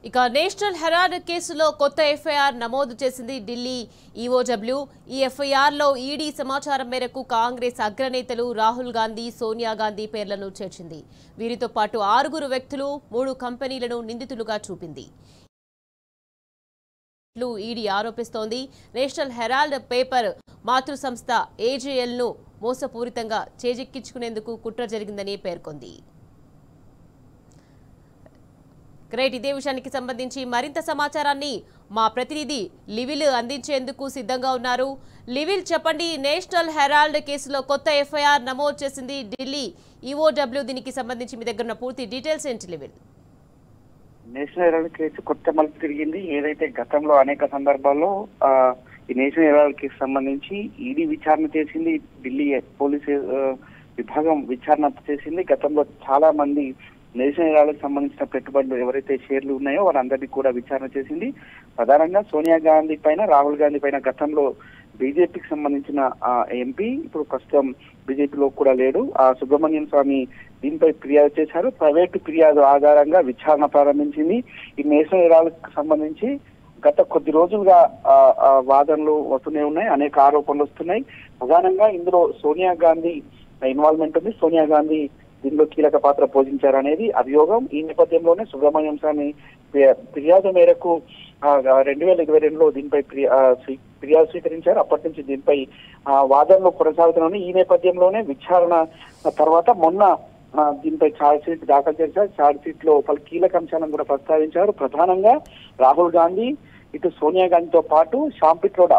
ఇక national Herald కేసులో కొత్త ఎఫ్ఐఆర్ నమోదు చేసింది ఢిల్లీ ఈఓడబ్ల్యూ. ఈ ఎఫ్ఐఆర్లో ఈడీ సమాచారం మేరకు కాంగ్రెస్ అగ్రనేతలు రాహుల్ గాంధీ, సోనియా గాంధీ పేర్లను చేర్చింది. వీరితో పాటు 6 వ్యక్తులు, 3 కంపెనీలను నిందితులుగా చూపింది. ఈడీ ఆరోపిస్తోంది. నేషనల్ హెరాల్డ్ పేపర్ మాతృ సంస్థ ఏజేఎల్ను మోసపూరితంగా చేజిక్కించుకునేందుకు కుట్ర జరిగిందని పేర్కొంది. గ్రేట్. ఇదే విషయానికి సంబంధించి మరింత సమాచారాన్ని మా ప్రతినిధి లివిల్ అందించేందుకు సిద్ధంగా ఉన్నారు. లివిల్, చెప్పండి, నేషనల్ హెరాల్డ్ కేసులో కొత్త ఎఫ్ఐఆర్ నమోదు చేసింది ఢిల్లీ ఈఓడబ్ల్యూ. దీనికి సంబంధించి మీ దగ్గర ఉన్న పూర్తి డీటెయిల్స్ ఏంటి లివిల్? నేషనల్ హెరాల్డ్ కేసు కొత్త మలుపు తిరిగింది. ఏదైతే గతంలో అనేక సందర్భాల్లో ఈ నేషనల్ హెరాల్డ్ కేసు సంబంధించి ఈడీ విచారణ చేసింది, ఢిల్లీ పోలీసు విభాగం విచారణ చేసింది. గతంలో చాలా మంది నేషనల్ హెరాల్డ్ సంబంధించిన పెట్టుబడులు ఎవరైతే షేర్లు ఉన్నాయో వాళ్ళందరినీ కూడా విచారణ చేసింది. ప్రధానంగా సోనియా గాంధీ పైన, రాహుల్ గాంధీ పైన గతంలో బీజేపీకి సంబంధించిన ఎంపీ, ఇప్పుడు ప్రస్తుతం బీజేపీలో కూడా లేడు, సుబ్రహ్మణ్యం స్వామి దీనిపై ఫిర్యాదు చేశారు. ప్రైవేటు ఫిర్యాదు ఆధారంగా విచారణ ప్రారంభించింది. ఈ నేషనల్ హెరాల్డ్ సంబంధించి గత కొద్ది రోజులుగా వాదనలు వస్తూనే ఉన్నాయి, అనేక ఆరోపణలు వస్తున్నాయి. ప్రధానంగా ఇందులో సోనియా గాంధీ ఇన్వాల్వ్మెంట్ ఉంది. సోనియా గాంధీ దీనిలో కీలక పాత్ర పోషించారనేది అభియోగం. ఈ నేపథ్యంలోనే సుబ్రహ్మణ్యం స్వామి ఫిర్యాదు మేరకు 2022లో దీనిపై ఫిర్యాదు స్వీకరించారు. అప్పటి నుంచి దీనిపై వాదనలు కొనసాగుతున్నాయి. ఈ నేపథ్యంలోనే విచారణ తర్వాత మొన్న దీనిపై ఛార్జ్ షీట్ దాఖలు చేశారు. ఛార్జ్ షీట్ లో పలు కీలక అంశాలను కూడా ప్రస్తావించారు. ప్రధానంగా రాహుల్ గాంధీ, ఇటు సోనియా గాంధీతో పాటు శ్యామ్ పిట్రోడా,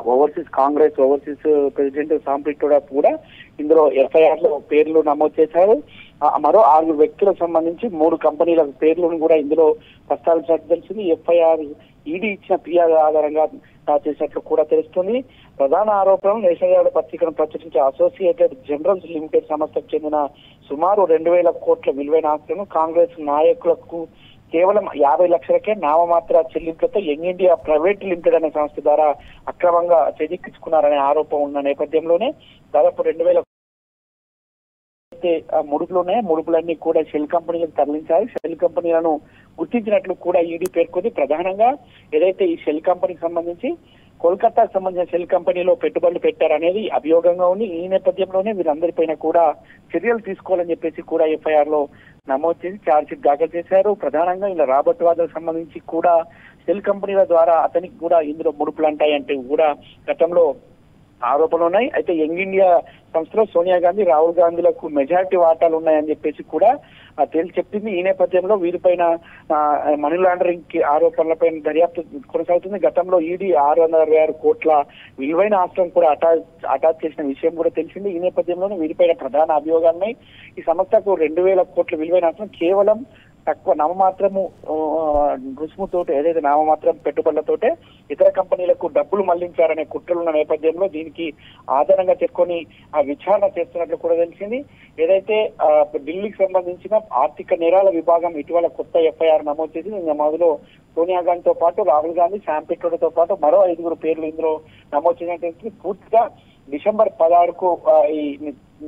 కాంగ్రెస్ ఓవర్సీస్ ప్రెసిడెంట్ శ్యామ్ పిట్రోడా కూడా ఇందులో ఎఫ్ఐఆర్ లో పేర్లు నమోదు చేశారు. మరో 6 వ్యక్తులకు సంబంధించి 3 కంపెనీల పేర్లను కూడా ఇందులో ప్రస్తావించినట్టు తెలిసింది. ఎఫ్ఐఆర్ ఈడీ ఇచ్చిన ఫిర్యాదు ఆధారంగా చేసినట్లు కూడా తెలుస్తుంది. ప్రధాన ఆరోపణలు నేషనల్ హెరాల్డ్ పత్రికను ప్రచురించే అసోసియేటెడ్ జర్నల్స్ లిమిటెడ్ సంస్థకు చెందిన సుమారు 2,000 కోట్ల విలువైన ఆస్తులను కాంగ్రెస్ నాయకులకు కేవలం 50 లక్షలకే నామమాత్ర చెల్లింపులతో యంగ్ ఇండియా ప్రైవేట్ లిమిటెడ్ అనే సంస్థ ద్వారా అక్రమంగా చేజిక్కించుకున్నారనే ఆరోపణ ఉన్న నేపథ్యంలోనే దాదాపు 2,000 ముడుపులన్నీ కూడా షెల్ కంపెనీలకు తరలించారు. షెల్ కంపెనీలను గుర్తించినట్లు కూడా ఈడీ పేర్కొంది. ప్రధానంగా ఏదైతే ఈ షెల్ కంపెనీకి సంబంధించి కోల్కతాకు సంబంధించిన షెల్ కంపెనీలో పెట్టుబడులు పెట్టారనేది అభియోగంగా ఉంది. ఈ నేపథ్యంలోనే వీరందరిపైన కూడా చర్యలు తీసుకోవాలని చెప్పేసి కూడా ఎఫ్ఐఆర్ లో నమోదు చేసి ఛార్జ్ షీట్ దాఖలు చేశారు. ప్రధానంగా ఇలా రాబర్ట్ వాద్రాకు సంబంధించి కూడా షెల్ కంపెనీల ద్వారా అతనికి కూడా ఇందులో ముడుపులు అంటాయంటే కూడా గతంలో ఆరోపణలు ఉన్నాయి. అయితే యంగ్ ఇండియా సంస్థలో సోనియా గాంధీ, రాహుల్ గాంధీలకు మెజారిటీ వాటాలు ఉన్నాయని చెప్పేసి కూడా తేల్చి చెప్పింది. ఈ నేపథ్యంలో వీరిపైన మనీ లాండరింగ్ ఆరోపణలపై దర్యాప్తు కొనసాగుతుంది. గతంలో ఈడీ 666 కోట్ల విలువైన ఆస్తులను కూడా అటాచ్ చేసిన విషయం కూడా తెలిసింది. ఈ నేపథ్యంలోనే వీరిపైన ప్రధాన అభియోగాలున్నాయి. ఈ సంస్థకు 2,000 కోట్ల విలువైన ఆస్తులను కేవలం తక్కువ నామమాత్రము రుసుముతోటి, ఏదైతే నామమాత్రం పెట్టుబడులతోటే ఇతర కంపెనీలకు డబ్బులు మళ్లించారనే కుట్రలున్న నేపథ్యంలో దీనికి ఆధారంగా చెప్పుకొని విచారణ చేస్తున్నట్లు కూడా తెలిసింది. ఏదైతే ఢిల్లీకి సంబంధించిన ఆర్థిక నేరాల విభాగం ఇటీవల కొత్త ఎఫ్ఐఆర్ నమోదు చేసింది. నమోదులో సోనియా గాంధీతో పాటు రాహుల్ గాంధీ, శ్యామ్ పిట్రోడాతో పాటు మరో 5 పేర్లు ఇందులో నమోదు చేసినట్టు పూర్తిగా డిసెంబర్ 16కు ఈ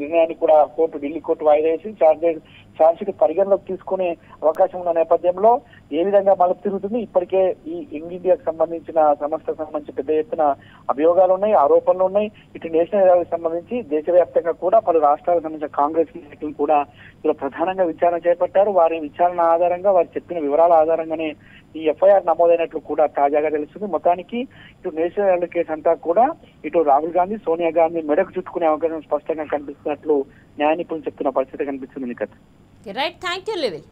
నిర్ణయాన్ని కూడా ఢిల్లీ కోర్టు వాయిదా వేసి ఛార్జ్ షీట్ పరిగణలోకి తీసుకునే అవకాశం ఉన్న నేపథ్యంలో ఏ విధంగా మలుపు తిరుగుతుంది. ఇప్పటికే ఈ యంగ్ ఇండియాకు సంబంధించిన సంస్థకు సంబంధించి పెద్ద ఎత్తున అభియోగాలు ఉన్నాయి, ఆరోపణలు ఉన్నాయి. ఇటు నేషనల్ హెరాల్డ్ సంబంధించి దేశవ్యాప్తంగా కూడా పలు రాష్ట్రాలకు సంబంధించిన కాంగ్రెస్ నాయకులు కూడా ఇలా ప్రధానంగా విచారణ చేపట్టారు. వారి విచారణ ఆధారంగా వారు చెప్పిన వివరాల ఆధారంగానే ఈ ఎఫ్ఐఆర్ నమోదైనట్లు కూడా తాజాగా తెలుస్తుంది. మొత్తానికి ఇటు నేషనల్ హెరాల్డ్ కేసు అంతా కూడా ఇటు రాహుల్ గాంధీ, సోనియా గాంధీ మెడకు చుట్టుకునే అవకాశం స్పష్టంగా కనిపిస్తున్నట్లు న్యాయ నిపుణులు చెప్తున్న పరిస్థితి కనిపిస్తుంది. Right, thank you లివిల్.